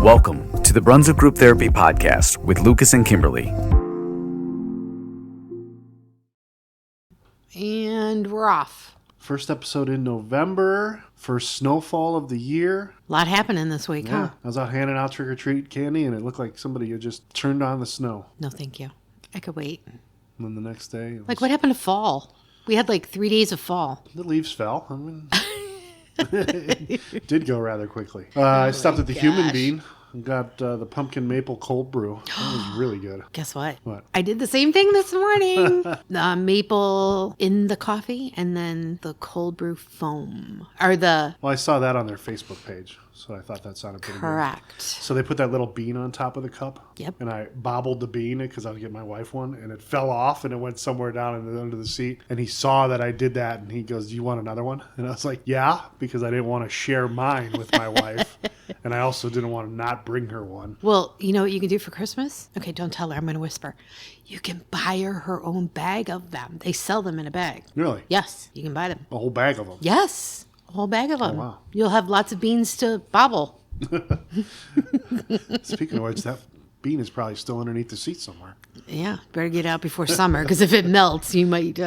Welcome to the Brunswick Group Therapy Podcast with Lucas and Kimberlee. And we're off. First episode in November, first snowfall of the year. A lot happening this week, huh? I was out handing out trick-or-treat candy, and it looked like somebody had just turned on the snow. No, thank you. I could wait. And then the next day... Like, what happened to fall? We had like 3 days of fall. The leaves fell. I mean, it did go rather quickly. I stopped at the Human Bean and got the pumpkin maple cold brew. That was really good. Guess what? What? I did the same thing this morning. The maple in the coffee and then the cold brew foam. Well, I saw that on their Facebook page, so I thought that sounded pretty good. Correct. So they put that little bean on top of the cup. Yep. And I bobbled the bean because I would get my wife one, and it fell off and it went somewhere down under the seat. And he saw that I did that, and he goes, "Do you want another one?" And I was like, "Yeah," because I didn't want to share mine with my wife. And I also didn't want to not bring her one. Well, you know what you can do for Christmas? Okay, don't tell her. I'm going to whisper. You can buy her own bag of them. They sell them in a bag. Really? Yes, you can buy them. A whole bag of them? Yes, a whole bag of them. Oh, wow. You'll have lots of beans to bobble. Speaking of which, that bean is probably still underneath the seat somewhere. Yeah, better get out before summer, because if it melts, you might...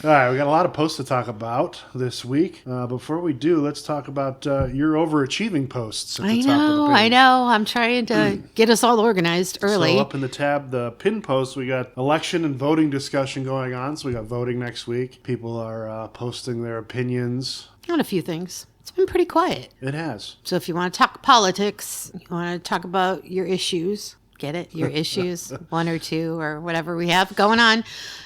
All right, we got a lot of posts to talk about this week. Before we do, let's talk about your overachieving posts at the top of the page. I know. I'm trying to get us all organized early. So up in the tab, the pin post, we got election and voting discussion going on. So we got voting next week. People are posting their opinions. On a few things. It's been pretty quiet. It has. So if you want to talk politics, you want to talk about your issues, get it? Your issues, one or two or whatever we have going on.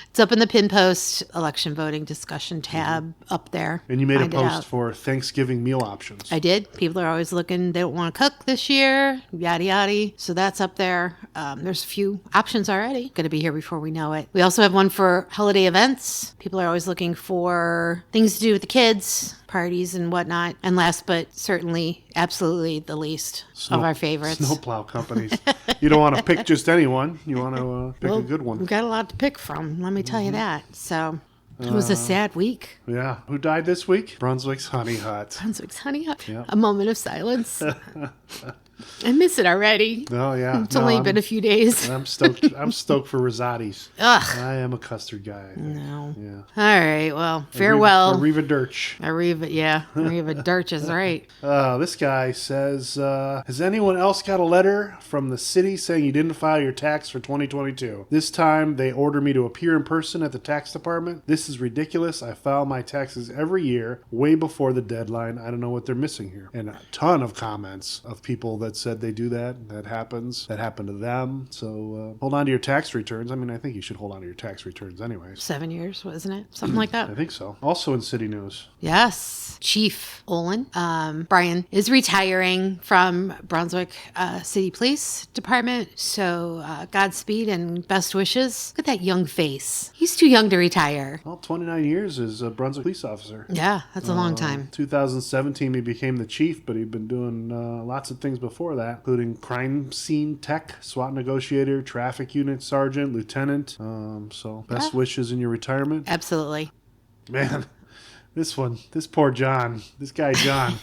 It's up in the pin post, election voting discussion tab up there. And you made a post for Thanksgiving meal options. I did. People are always looking. They don't want to cook this year, yada, yada. So that's up there. There's a few options already. Going to be here before we know it. We also have one for holiday events. People are always looking for things to do with the kids, parties and whatnot. And last but certainly, absolutely the least of our favorites. Snowplow companies. You don't want to pick just anyone. You want to pick a good one. We've got a lot to pick from. Let me tell you that. So it was a sad week. Yeah. Who died this week? Brunswick's Honey Hut. Brunswick's Honey Hut. Yep. A moment of silence. I miss it already. Oh, yeah. It's only been a few days. I'm stoked. I'm stoked for Rosati's. Ugh. I am a custard guy, I think. No. Yeah. All right. Well, farewell. Arriva Dirch. Arriva Dirch is right. This guy says, has anyone else got a letter from the city saying you didn't file your tax for 2022? This time they order me to appear in person at the tax department. This is ridiculous. I file my taxes every year, way before the deadline. I don't know what they're missing here. And a ton of comments of people that said they do that. That happens. That happened to them. So hold on to your tax returns. I mean, I think you should hold on to your tax returns anyways. 7 years, wasn't it? Something like that. I think so. Also in city news. Yes. Chief Olin, Brian, is retiring from Brunswick City Police Department. So Godspeed and best wishes. Look at that young face. He's too young to retire. Well, 29 years as a Brunswick police officer. Yeah, that's a long time. 2017, he became the chief, but he'd been doing lots of things before that, including crime scene tech, SWAT negotiator, traffic unit sergeant, lieutenant. So best wishes in your retirement. Absolutely. Man, this poor John, this guy John,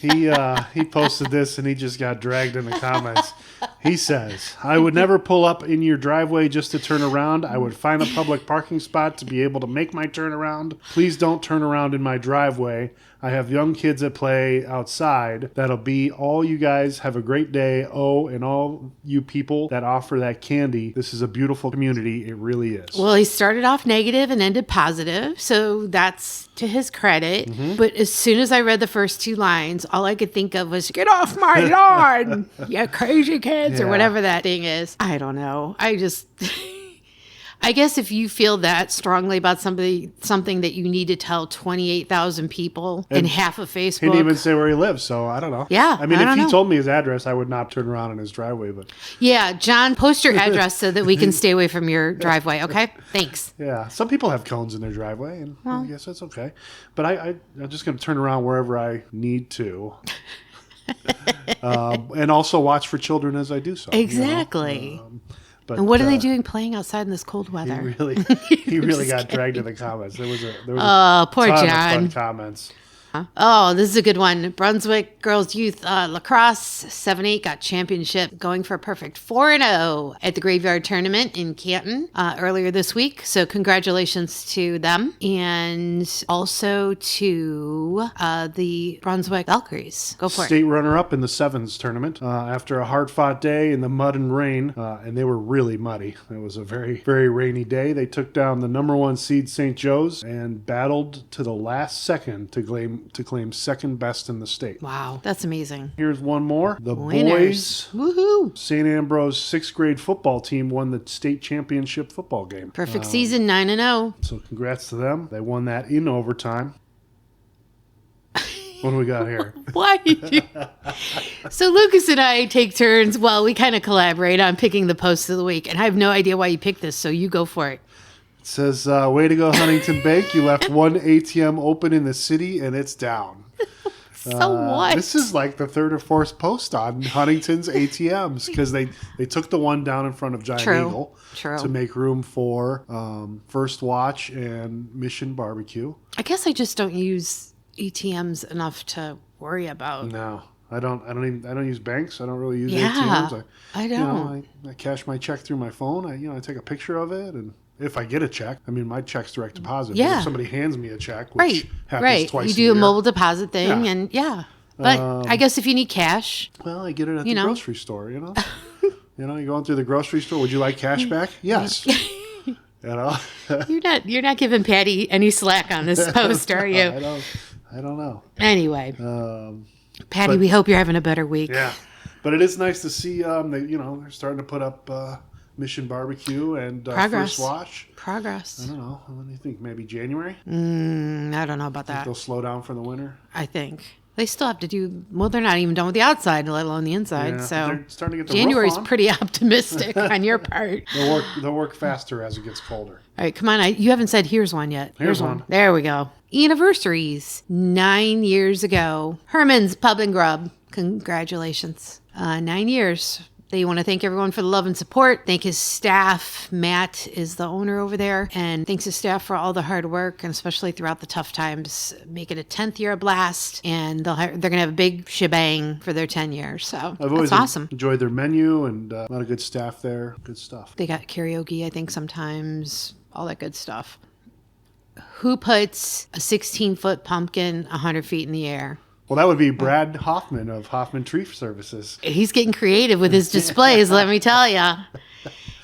he posted this and he just got dragged in the comments. He says, I would never pull up in your driveway just to turn around. I would find a public parking spot to be able to make my turnaround. Please don't turn around in my driveway. I have young kids that play outside. That'll be all. You guys have a great day. Oh, and all you people that offer that candy. This is a beautiful community. It really is. Well, he started off negative and ended positive, so that's to his credit. Mm-hmm. But as soon as I read the first two lines, all I could think of was, get off my lawn, you crazy kids, or whatever that thing is. I don't know. I guess if you feel that strongly about something that you need to tell 28,000 people in half of Facebook. He didn't even say where he lives, so I don't know. Yeah, I mean, if he told me his address, I would not turn around in his driveway. But yeah, John, post your address so that we can stay away from your driveway, okay? Thanks. Yeah, some people have cones in their driveway, and I guess that's okay. But I'm just going to turn around wherever I need to. And also watch for children as I do so. Exactly. You know? But, and what are they doing playing outside in this cold weather? He really got dragged in the comments. There was a poor ton John. of fun comments. Oh, this is a good one. Brunswick Girls Youth Lacrosse 7-8 got championship, going for a perfect 4-0 at the Graveyard Tournament in Canton earlier this week. So congratulations to them. And also to the Brunswick Valkyries. Go for State runner-up in the Sevens tournament after a hard-fought day in the mud and rain, and they were really muddy. It was a very, very rainy day. They took down the number 1 seed St. Joe's and battled to the last second to claim second best in the state. Wow, that's amazing. Here's one more. The Winners. boys Woohoo! St. Ambrose 6th grade football team won the state championship football game. Perfect season, 9-0. So congrats to them. They won that in overtime. What do we got here? Why? So Lucas and I take turns. Well, we kind of collaborate on picking the post of the week, and I have no idea why you picked this, so you go for it. It says, way to go, Huntington Bank. You left one ATM open in the city, and it's down. So what? This is like the third or fourth post on Huntington's ATMs because they took the one down in front of Giant Eagle to make room for First Watch and Mission Barbecue. I guess I just don't use ATMs enough to worry about. No, I don't use banks. I don't really use Yeah, ATMs. I don't. I cash my check through my phone. I take a picture of it, and if I get a check, I mean my check's direct deposit. Yeah. But if somebody hands me a check, which happens twice You a do year, a mobile deposit thing, Yeah. and But I guess if you need cash, well, I get it at the grocery store. You're going through the grocery store. Would you like cash back? Yes. you're not giving Patty any slack on this post, are you? I don't know. Anyway, Patty, we hope you're having a better week. Yeah, but it is nice to see. They're starting to put up Mission Barbecue and First Watch. Progress. I don't know. What do you think? Maybe January? I don't know about that. They'll slow down for the winter. I think they still have to do. Well, they're not even done with the outside, let alone the inside. Yeah, so they're starting to get the January's roof on. pretty optimistic on your part. They'll work faster as it gets colder. All right, come on. You haven't said here's one yet. Here's one. There we go. Anniversaries. 9 years ago. Herman's Pub and Grub. Congratulations. 9 years. They want to thank everyone for the love and support. Thank his staff. Matt is the owner over there. And thanks his staff for all the hard work, and especially throughout the tough times. Make it a 10th year of blast. And they're going to have a big shebang for their 10 years. So I've always that's awesome. enjoyed their menu and a lot of good staff there. Good stuff. They got karaoke, I think, sometimes. All that good stuff. Who puts a 16-foot pumpkin 100 feet in the air? Well, that would be Brad Hoffman of Hoffman Tree Services. He's getting creative with his displays, let me tell you.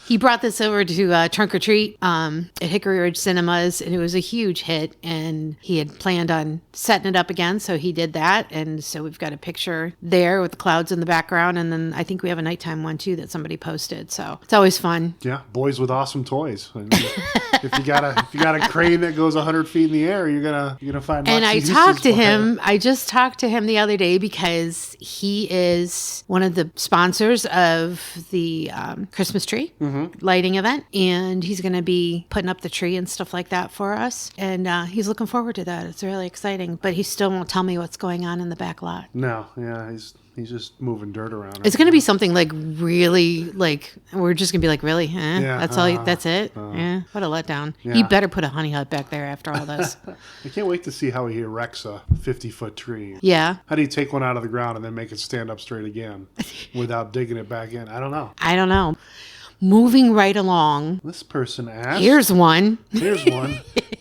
He brought this over to Trunk or Treat at Hickory Ridge Cinemas, and it was a huge hit. And he had planned on setting it up again, so he did that. And so we've got a picture there with the clouds in the background. And then I think we have a nighttime one, too, that somebody posted. So it's always fun. Yeah, boys with awesome toys. I mean, if you got a crane that goes 100 feet in the air, you're gonna find. And I talked to him. I just talked to him the other day because he is one of the sponsors of the Christmas tree lighting event, and he's going to be putting up the tree and stuff like that for us. And he's looking forward to that. It's really exciting. But he still won't tell me what's going on in the back lot. No, yeah, he's just moving dirt around. It's going to be something like really, like, we're just going to be like, really? Yeah, that's all? That's it? Yeah. What a letdown. Yeah. He better put a honey hut back there after all this. I can't wait to see how he erects a 50-foot tree. Yeah. How do you take one out of the ground and then make it stand up straight again without digging it back in? I don't know. Moving right along. This person asked. Here's one.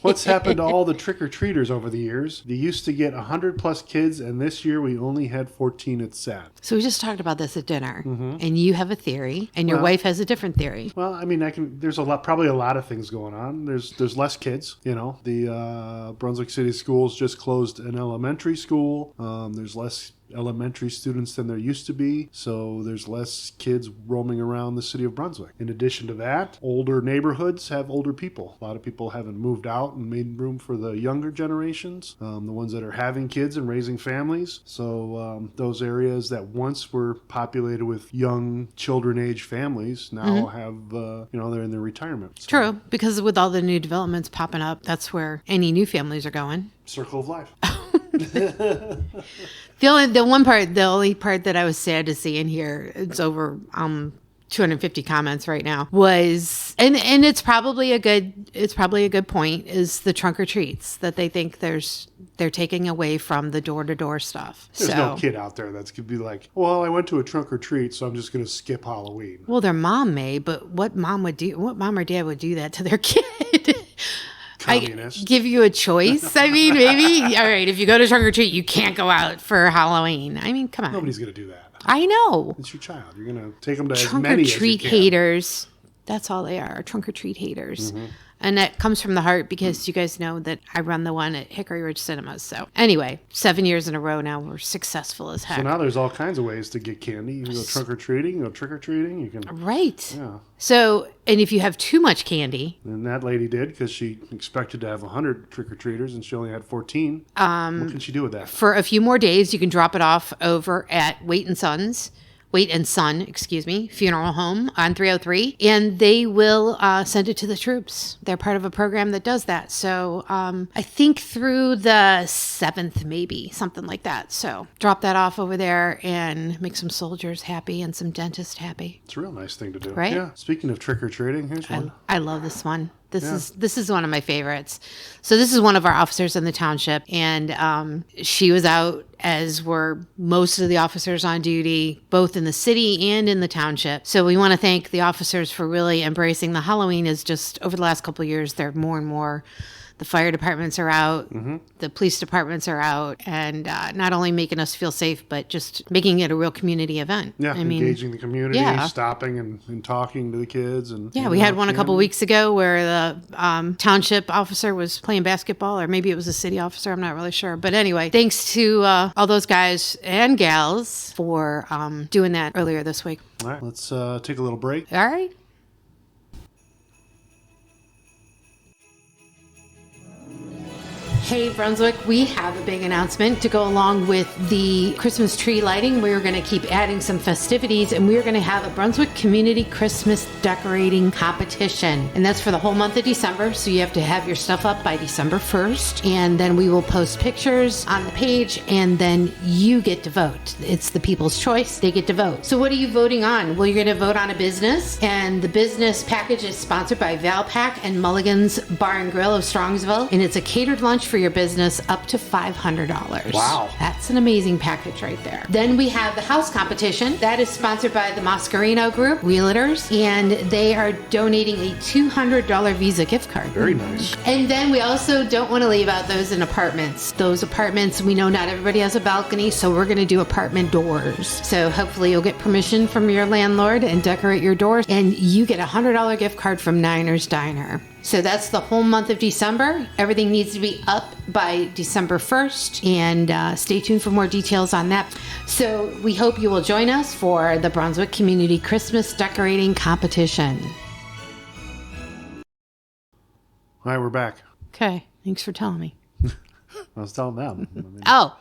What's happened to all the trick-or-treaters over the years? They used to get 100-plus kids, and this year we only had 14. It's sad. So we just talked about this at dinner, and you have a theory, and your wife has a different theory. Well, I mean, there's probably a lot of things going on. There's less kids, The Brunswick City Schools just closed an elementary school. There's less elementary students than there used to be, so there's less kids roaming around the city of Brunswick. In addition to that, older neighborhoods have older people. A lot of people haven't moved out and made room for the younger generations, the ones that are having kids and raising families. So those areas that once were populated with young children-age families now have, they're in their retirement. So, True, because with all the new developments popping up, that's where any new families are going. Circle of life. The only part that I was sad to see in here, it's over 250 comments right now, was, and it's probably a good point, is the trunk or treats that they think they're taking away from the door-to-door stuff. There's no kid out there that's going to be like, well, I went to a trunk or treat, so I'm just going to skip Halloween. Well, their mom may, but what mom or dad would do that to their kid? Communist. I give you a choice. I mean, maybe, all right, if you go to trunk or treat, you can't go out for Halloween. I mean, come on. Nobody's going to do that. I know. It's your child. You're going to take them to as Trunk many or as you treat can. haters. That's all they are, trunk or treat haters. Mm-hmm. And that comes from the heart because you guys know that I run the one at Hickory Ridge Cinemas. So anyway, 7 years in a row now, we're successful as heck. So now there's all kinds of ways to get candy. You can go trunk or treating, you can go trick or treating. You can. Right. Yeah. So, and if you have too much candy. And that lady did because she expected to have 100 trick or treaters and she only had 14. What can she do with that? For a few more days, you can drop it off over at Wait and Son, funeral home on 303, and they will send it to the troops. They're part of a program that does that. So I think through the 7th, maybe, something like that. So drop that off over there and make some soldiers happy and some dentists happy. It's a real nice thing to do. Right? Yeah. Speaking of trick or treating, here's one. I love this one. This is one of my favorites. So this is one of our officers in the township, and she was out, as were most of the officers on duty, both in the city and in the township. So we want to thank the officers for really embracing the Halloween. Is just over the last couple of years, they're more and more. The fire departments are out, the police departments are out, and not only making us feel safe, but just making it a real community event. Yeah, I mean, engaging the community, stopping and talking to the kids. And yeah, we had one a couple weeks ago where the township officer was playing basketball, or maybe it was a city officer, I'm not really sure. But anyway, thanks to all those guys and gals for doing that earlier this week. All right, let's take a little break. All right. Hey, Brunswick, we have a big announcement to go along with the Christmas tree lighting. We're going to keep adding some festivities, and we're going to have a Brunswick Community Christmas Decorating Competition. And that's for the whole month of December, so you have to have your stuff up by December 1st. And then we will post pictures on the page, and then you get to vote. It's the people's choice. They get to vote. So what are you voting on? Well, you're going to vote on a business, and the business package is sponsored by Valpak and Mulligan's Bar and Grill of Strongsville, and it's a catered lunch for your business up to $500. Wow. That's an amazing package right there. Then we have the house competition. That is sponsored by the Mascarino Group, Realtors, and they are donating a $200 Visa gift card. Very nice. And then we also don't want to leave out those in apartments. Those apartments, we know not everybody has a balcony, so we're going to do apartment doors. So hopefully you'll get permission from your landlord and decorate your doors, and you get a $100 gift card from Niners Diner. So that's the whole month of December. Everything needs to be up by December 1st, and stay tuned for more details on that. So we hope you will join us for the Brunswick Community Christmas Decorating Competition. All right, we're back. Okay, thanks for telling me. I was telling them. Oh.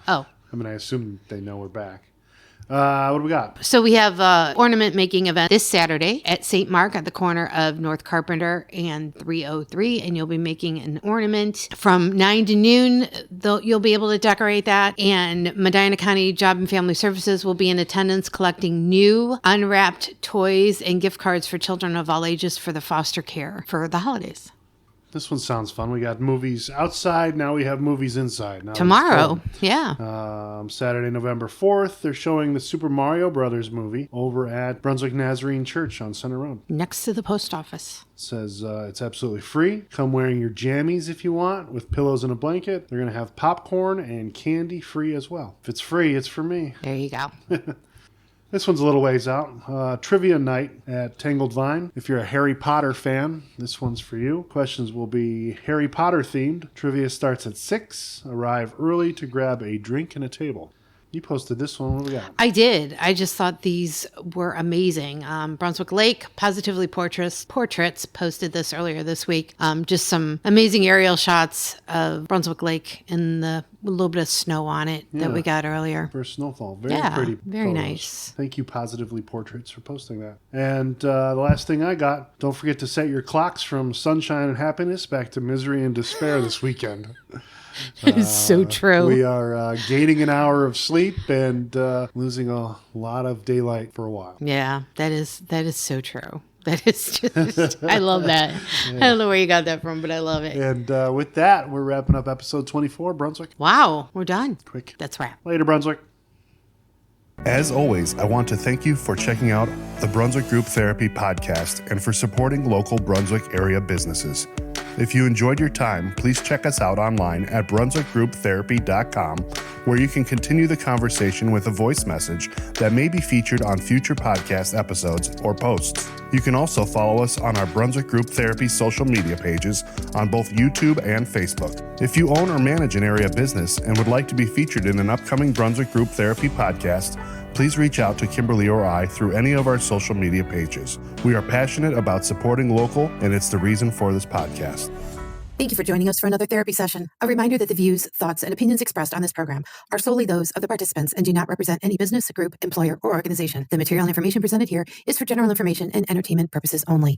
I assume they know we're back. What do we got? So we have an ornament making event this Saturday at St. Mark at the corner of North Carpenter and 303, and you'll be making an ornament from 9 to noon. You'll be able to decorate that, and Medina County Job and Family Services will be in attendance collecting new unwrapped toys and gift cards for children of all ages for the foster care for the holidays. This one sounds fun. We got movies outside. Now we have movies inside. Now Tomorrow, yeah. Saturday, November 4th, they're showing the Super Mario Brothers movie over at Brunswick Nazarene Church on Center Road. Next to the post office. It says it's absolutely free. Come wearing your jammies if you want, with pillows and a blanket. They're going to have popcorn and candy free as well. If it's free, it's for me. There you go. This one's a little ways out. Trivia night at Tangled Vine. If you're a Harry Potter fan, this one's for you. Questions will be Harry Potter themed. Trivia starts at 6. Arrive early to grab a drink and a table. You posted this one. What do we got? I did. I just thought these were amazing. Brunswick Lake, Positively Portraits posted this earlier this week. Just some amazing aerial shots of Brunswick Lake in the little bit of snow on it that we got earlier. For snowfall. Very pretty. Very photos. nice. Thank you, Positively Portraits, for posting that. And the last thing I got, don't forget to set your clocks from sunshine and happiness back to misery and despair this weekend. It is so true. We are gaining an hour of sleep and losing a lot of daylight for a while. Yeah, that is so true. That is just, I love that. Yeah. I don't know where you got that from, but I love it. And with that, we're wrapping up episode 24, Brunswick. Wow, we're done. Quick. That's wrap. Later, Brunswick. As always, I want to thank you for checking out the Brunswick Group Therapy podcast and for supporting local Brunswick area businesses. If you enjoyed your time, please check us out online at brunswickgrouptherapy.com, where you can continue the conversation with a voice message that may be featured on future podcast episodes or posts. You can also follow us on our Brunswick Group Therapy social media pages on both YouTube and Facebook. If you own or manage an area business and would like to be featured in an upcoming Brunswick Group Therapy podcast, please reach out to Kimberlee or I through any of our social media pages. We are passionate about supporting local, and it's the reason for this podcast. Thank you for joining us for another therapy session. A reminder that the views, thoughts, and opinions expressed on this program are solely those of the participants and do not represent any business, group, employer, or organization. The material and information presented here is for general information and entertainment purposes only.